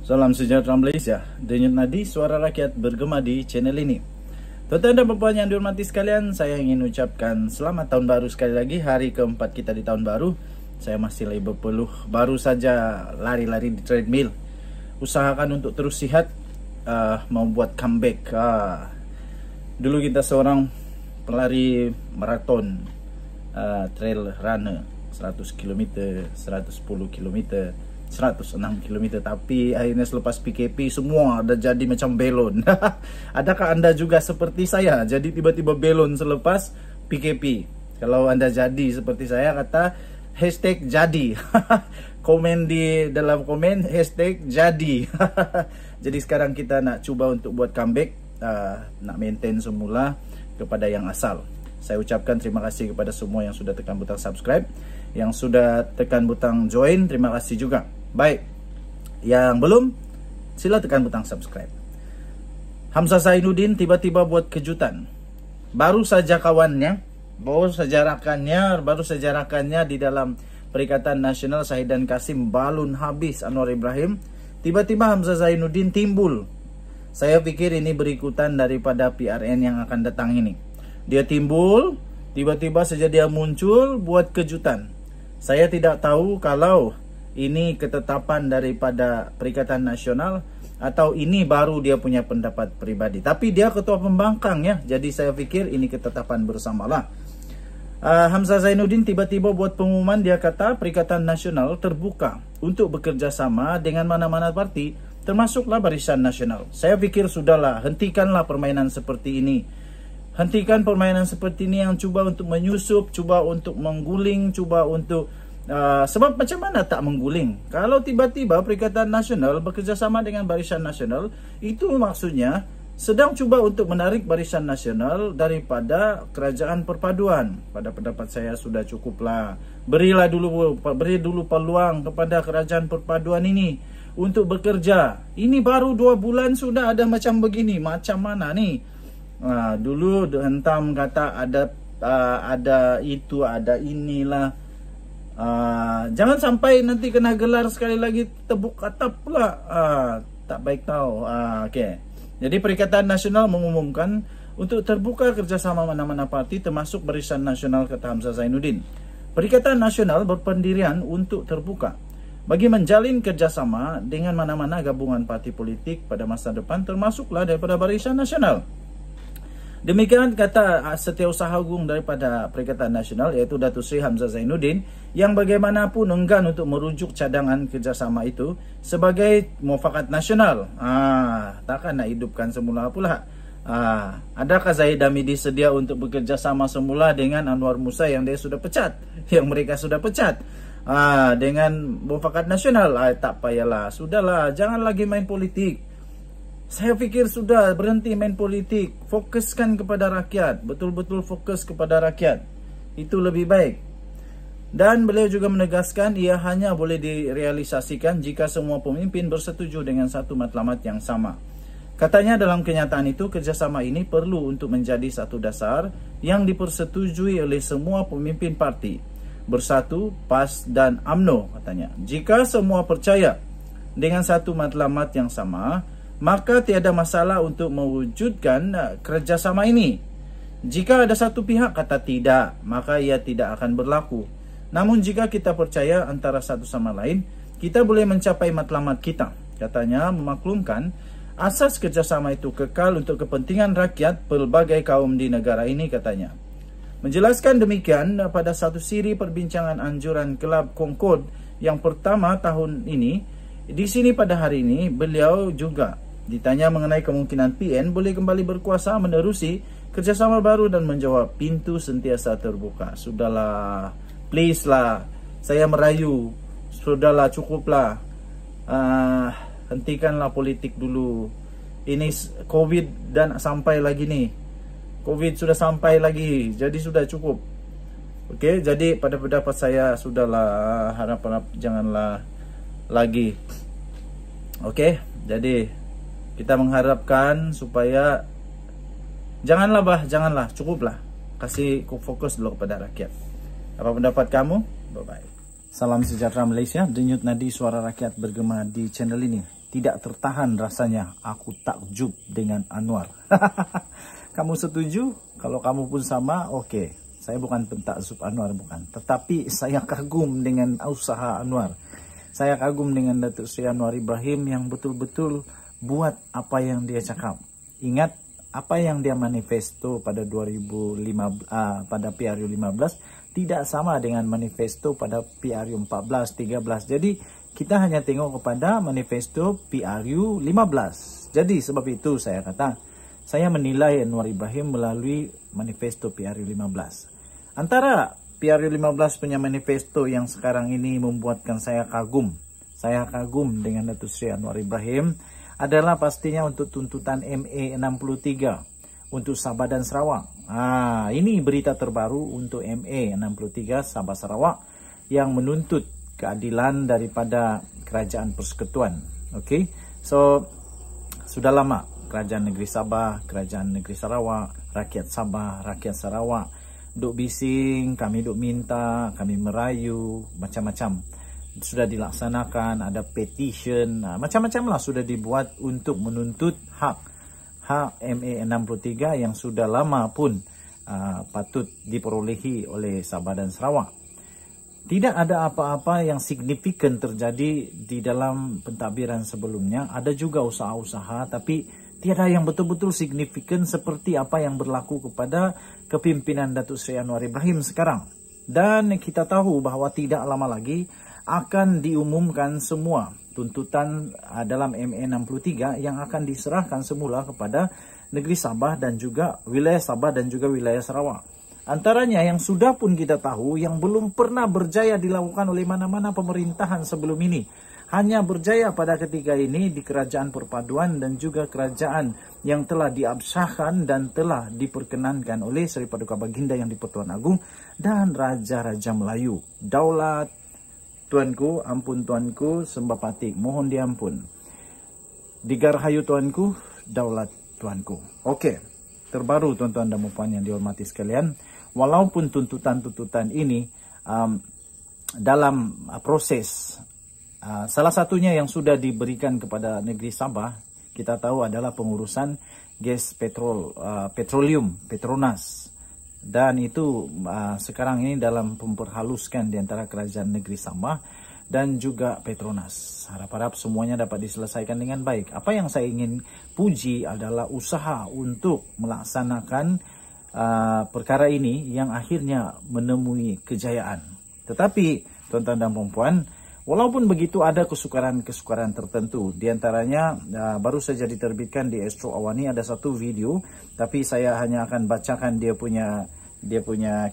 Salam sejahtera Malaysia. Denyut nadi suara rakyat bergema di channel ini. Tuan-tuan dan puan yang dihormati sekalian, saya ingin ucapkan selamat tahun baru sekali lagi. Hari keempat kita di tahun baru. Saya masih lagi berpeluh, baru saja lari-lari di treadmill. Usahakan untuk terus sihat, membuat comeback. Dulu kita seorang pelari maraton, trail runner, 100 km, 110 km, 106 km. Tapi akhirnya selepas PKP semua dah jadi macam belon. Adakah anda juga seperti saya, jadi tiba-tiba belon selepas PKP? Kalau anda jadi seperti saya, kata hashtag jadi. Komen di dalam komen hashtag jadi. Jadi sekarang kita nak cuba untuk buat comeback, nak maintain semula kepada yang asal. Saya ucapkan terima kasih kepada semua yang sudah tekan butang subscribe, yang sudah tekan butang join, terima kasih juga. Baik, yang belum, sila tekan butang subscribe. Hamzah Zainuddin tiba-tiba buat kejutan. Baru saja kawannya, baru saja rakannya di dalam Perikatan Nasional Syahid dan Kasim balun habis Anwar Ibrahim. Tiba-tiba Hamzah Zainuddin timbul. Saya pikir ini berikutan daripada PRN yang akan datang ini. Dia timbul, tiba-tiba saja dia muncul buat kejutan. Saya tidak tahu kalau ini ketetapan daripada Perikatan Nasional atau ini baru dia punya pendapat pribadi. Tapi dia ketua pembangkang ya, jadi saya pikir ini ketetapan bersamalah. Hamzah Zainuddin tiba-tiba buat pengumuman, dia kata Perikatan Nasional terbuka untuk bekerja sama dengan mana-mana parti, termasuklah Barisan Nasional. Saya pikir sudahlah, hentikanlah permainan seperti ini. Hentikan permainan seperti ini yang cuba untuk menyusup, cuba untuk mengguling, cuba untuk sebab macam mana tak mengguling? Kalau tiba-tiba Perikatan Nasional bekerjasama dengan Barisan Nasional, itu maksudnya sedang cuba untuk menarik Barisan Nasional daripada Kerajaan Perpaduan. Pada pendapat saya sudah cukuplah. Beri dulu peluang kepada Kerajaan Perpaduan ini untuk bekerja. Ini baru 2 bulan sudah ada macam begini. Macam mana ni? Dulu hentam kata ada itu, ada inilah. Jangan sampai nanti kena gelar sekali lagi tebuk atap pula. Tak baik tau. Okay. Jadi Perikatan Nasional mengumumkan untuk terbuka kerjasama mana-mana parti termasuk Barisan Nasional, kata Hamzah Zainuddin. Perikatan Nasional berpendirian untuk terbuka bagi menjalin kerjasama dengan mana-mana gabungan parti politik pada masa depan, termasuklah daripada Barisan Nasional. Demikian kata Setiausaha Agung daripada Perikatan Nasional, iaitu Datuk Seri Hamzah Zainuddin, yang bagaimanapun enggan untuk merujuk cadangan kerjasama itu sebagai muafakat nasional. Takkan nak hidupkan semula pula. Adakah Zahid Hamidi sedia untuk bekerja sama semula dengan Anwar Musa yang dia sudah pecat, yang mereka sudah pecat, dengan muafakat nasional? Tak payahlah, sudahlah, jangan lagi main politik. Saya fikir sudah, berhenti main politik, fokuskan kepada rakyat, betul-betul fokus kepada rakyat. Itu lebih baik. Dan beliau juga menegaskan ia hanya boleh direalisasikan jika semua pemimpin bersetuju dengan satu matlamat yang sama. Katanya dalam kenyataan itu, kerjasama ini perlu untuk menjadi satu dasar yang dipersetujui oleh semua pemimpin parti, Bersatu, PAS dan UMNO, katanya. Jika semua percaya dengan satu matlamat yang sama, maka tiada masalah untuk mewujudkan kerjasama ini. Jika ada satu pihak kata tidak, maka ia tidak akan berlaku. Namun jika kita percaya antara satu sama lain, kita boleh mencapai matlamat kita. Katanya memaklumkan asas kerjasama itu kekal untuk kepentingan rakyat pelbagai kaum di negara ini, katanya. Menjelaskan demikian pada satu siri perbincangan anjuran Kelab Concord yang pertama tahun ini, di sini pada hari ini beliau juga ditanya mengenai kemungkinan PN boleh kembali berkuasa menerusi kerjasama baru dan menjawab pintu sentiasa terbuka. Sudahlah, please lah, saya merayu, sudahlah, cukuplah. Hentikanlah politik dulu. Ini COVID dan sampai lagi nih. COVID sudah sampai lagi, jadi sudah cukup. Okey, jadi pada pendapat saya sudahlah, harap-harap janganlah lagi. Okey, jadi kita mengharapkan supaya janganlah, cukuplah. Kasih fokus dulu kepada rakyat. Apa pendapat kamu? Bye-bye. Salam sejahtera Malaysia. Denyut nadi suara rakyat bergema di channel ini. tidak tertahan rasanya aku takjub dengan Anwar. Kamu setuju? Kalau kamu pun sama, oke. Saya bukan pentakjub Anwar, bukan. Tetapi saya kagum dengan usaha Anwar. Saya kagum dengan Datuk Seri Anwar Ibrahim yang betul-betul buat apa yang dia cakap. Ingat apa yang dia manifesto pada 2015, pada PRU 15 tidak sama dengan manifesto pada PRU 14, 13. Jadi kita hanya tengok kepada manifesto PRU 15. Jadi sebab itu saya kata, saya menilai Anwar Ibrahim melalui manifesto PRU 15. Antara PRU 15 punya manifesto yang sekarang ini membuatkan saya kagum. Saya kagum dengan Datuk Seri Anwar Ibrahim adalah pastinya untuk tuntutan MA 63 untuk Sabah dan Sarawak. Ini berita terbaru untuk MA 63 Sabah Sarawak yang menuntut keadilan daripada Kerajaan Persekutuan. Okey. So sudah lama Kerajaan Negeri Sabah, Kerajaan Negeri Sarawak, rakyat Sabah, rakyat Sarawak duk bising, kami duk minta, kami merayu, macam-macam. Sudah dilaksanakan, ada petition, macam-macam lah sudah dibuat untuk menuntut hak MA 63 yang sudah lama pun patut diperolehi oleh Sabah dan Sarawak. Tidak ada apa-apa yang signifikan terjadi di dalam pentadbiran sebelumnya. Ada juga usaha-usaha, tapi tiada yang betul-betul signifikan seperti apa yang berlaku kepada kepimpinan Datuk Seri Anwar Ibrahim sekarang. Dan kita tahu bahawa tidak lama lagi akan diumumkan semua tuntutan dalam MA 63 yang akan diserahkan semula kepada negeri Sabah dan juga wilayah Sabah dan juga wilayah Sarawak. Antaranya yang sudah pun kita tahu yang belum pernah berjaya dilakukan oleh mana-mana pemerintahan sebelum ini. Hanya berjaya pada ketika ini di Kerajaan Perpaduan dan juga kerajaan yang telah diabsahkan dan telah diperkenankan oleh Seri Paduka Baginda Yang di-Pertuan Agong dan Raja-Raja Melayu. Daulat tuanku, ampun tuanku, sembah patik, mohon diampun. Digarhayu tuanku, daulat tuanku. Okey, terbaru tuan-tuan dan puan yang dihormati sekalian. Walaupun tuntutan-tuntutan ini dalam proses, salah satunya yang sudah diberikan kepada negeri Sabah, kita tahu adalah pengurusan gas petroleum, Petronas. Dan itu sekarang ini dalam memperhaluskan di antara kerajaan negeri Sabah dan juga Petronas. Harap-harap semuanya dapat diselesaikan dengan baik. Apa yang saya ingin puji adalah usaha untuk melaksanakan perkara ini yang akhirnya menemui kejayaan. Tetapi tuan-tuan dan puan-puan, walaupun begitu ada kesukaran-kesukaran tertentu. Di antaranya baru saja diterbitkan di Astro Awani ada satu video, tapi saya hanya akan bacakan dia punya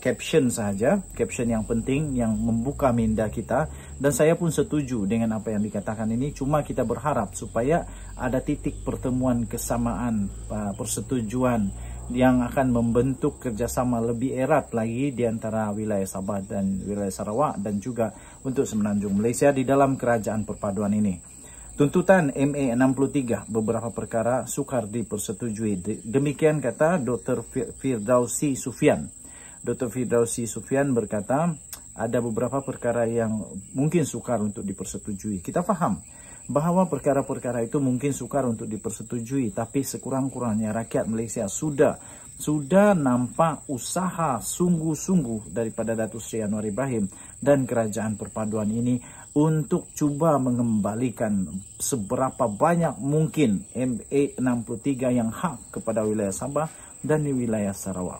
caption sahaja, caption yang penting yang membuka minda kita, dan saya pun setuju dengan apa yang dikatakan ini. Cuma kita berharap supaya ada titik pertemuan kesamaan, persetujuan yang akan membentuk kerjasama lebih erat lagi di antara wilayah Sabah dan wilayah Sarawak dan juga untuk Semenanjung Malaysia di dalam Kerajaan Perpaduan ini. Tuntutan MA 63 beberapa perkara sukar dipersetujui. Demikian kata Dr. Firdausi Sufian. Dr. Firdausi Sufian berkata ada beberapa perkara yang mungkin sukar untuk dipersetujui. Kita faham bahawa perkara-perkara itu mungkin sukar untuk dipersetujui, tapi sekurang-kurangnya rakyat Malaysia sudah nampak usaha sungguh-sungguh daripada Datuk Seri Anwar Ibrahim dan Kerajaan Perpaduan ini untuk cuba mengembalikan seberapa banyak mungkin MA 63 yang hak kepada wilayah Sabah dan di wilayah Sarawak.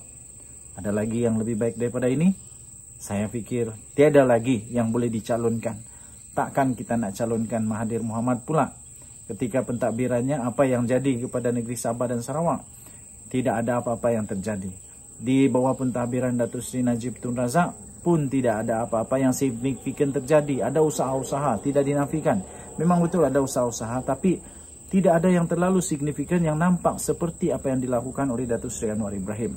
Ada lagi yang lebih baik daripada ini? Saya fikir tiada lagi yang boleh dicalonkan. Takkan kita nak calonkan Mahathir Mohamad pula ketika pentadbirannya apa yang jadi kepada negeri Sabah dan Sarawak. Tidak ada apa-apa yang terjadi. Di bawah pentadbiran Datuk Seri Najib Tun Razak pun tidak ada apa-apa yang signifikan terjadi. Ada usaha-usaha, tidak dinafikan. Memang betul ada usaha-usaha, tapi tidak ada yang terlalu signifikan yang nampak seperti apa yang dilakukan oleh Datuk Seri Anwar Ibrahim.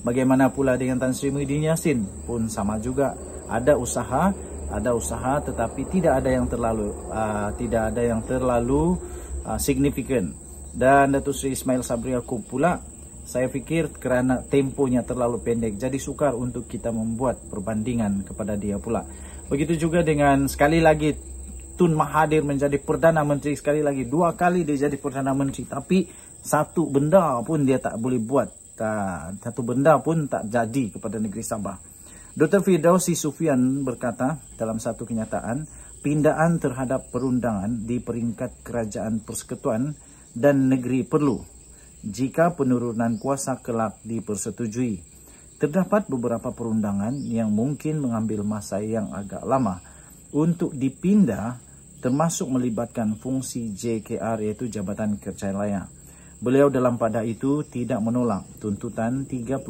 Bagaimana pula dengan Tan Sri Muhyiddin Yassin pun sama juga. Ada usaha tetapi tidak ada yang terlalu signifikan. Dan Datuk Seri Ismail Sabri Yaakob pula, saya fikir kerana temponya terlalu pendek jadi sukar untuk kita membuat perbandingan kepada dia pula. Begitu juga dengan sekali lagi Tun Mahathir menjadi Perdana Menteri sekali lagi. 2 kali dia jadi Perdana Menteri. Tapi satu benda pun dia tak boleh buat. Satu benda pun tak jadi kepada negeri Sabah. Dr. Firdausi Sufyan berkata dalam satu kenyataan, pindaan terhadap perundangan di peringkat kerajaan persekutuan dan negeri perlu jika penurunan kuasa kelak dipersetujui. Terdapat beberapa perundangan yang mungkin mengambil masa yang agak lama untuk dipindah, termasuk melibatkan fungsi JKR iaitu Jabatan Kerjaya Raya. Beliau dalam pada itu tidak menolak tuntutan 35%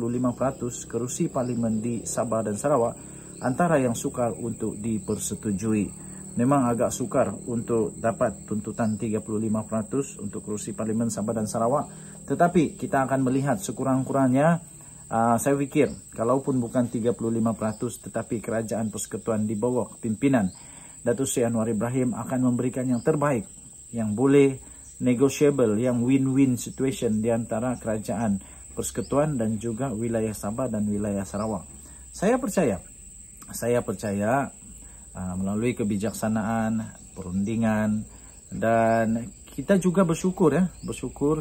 kerusi parlimen di Sabah dan Sarawak antara yang sukar untuk dipersetujui. Memang agak sukar untuk dapat tuntutan 35% untuk kerusi parlimen Sabah dan Sarawak, tetapi kita akan melihat sekurang-kurangnya. Saya fikir, kalaupun bukan 35%, tetapi kerajaan persekutuan di bawah kepimpinan Datuk Seri Anwar Ibrahim akan memberikan yang terbaik, yang boleh negotiable, yang win-win situation di antara kerajaan persekutuan dan juga wilayah Sabah dan wilayah Sarawak. Saya percaya melalui kebijaksanaan, perundingan, dan kita juga bersyukur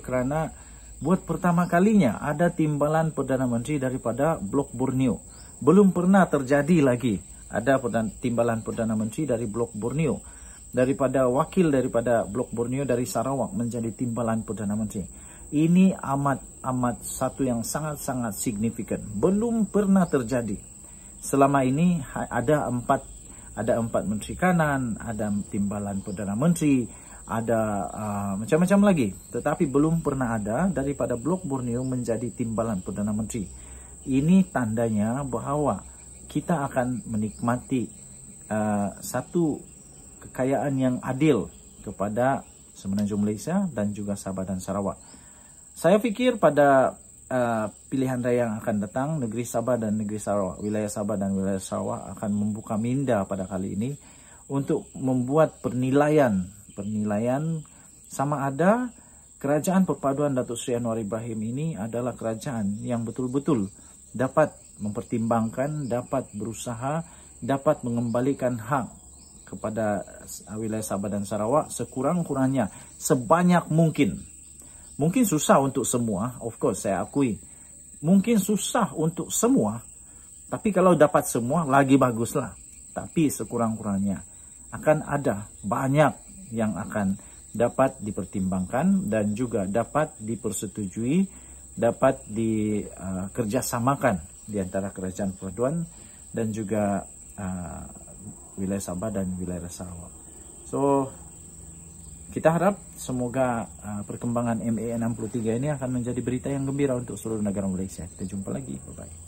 kerana buat pertama kalinya ada timbalan Perdana Menteri daripada Blok Borneo. Belum pernah terjadi lagi ada timbalan Perdana Menteri dari Blok Borneo. Daripada wakil daripada Blok Borneo dari Sarawak menjadi timbalan Perdana Menteri. Ini amat satu yang sangat-sangat signifikan. Belum pernah terjadi. Selama ini ada empat Menteri Kanan, ada timbalan Perdana Menteri, ada macam-macam lagi, tetapi belum pernah ada daripada Blok Borneo menjadi timbalan Perdana Menteri. Ini tandanya bahawa kita akan menikmati satu kekayaan yang adil kepada Semenanjung Malaysia dan juga Sabah dan Sarawak. Saya fikir pada pilihan raya yang akan datang, negeri Sabah dan negeri Sarawak, wilayah Sabah dan wilayah Sarawak akan membuka minda pada kali ini untuk membuat penilaian sama ada kerajaan perpaduan Datuk Seri Anwar Ibrahim ini adalah kerajaan yang betul-betul dapat mempertimbangkan, dapat berusaha, dapat mengembalikan hak kepada wilayah Sabah dan Sarawak sekurang-kurangnya sebanyak mungkin. Mungkin susah untuk semua, of course saya akui. Mungkin susah untuk semua, tapi kalau dapat semua lagi baguslah. Tapi sekurang-kurangnya akan ada banyak yang akan dapat dipertimbangkan dan juga dapat dipersetujui, dapat dikerjasamakan di antara kerajaan perpaduan dan juga wilayah Sabah dan wilayah Sarawak. So, kita harap semoga perkembangan MA 63 ini akan menjadi berita yang gembira untuk seluruh negara Malaysia. Kita jumpa lagi. Bye-bye.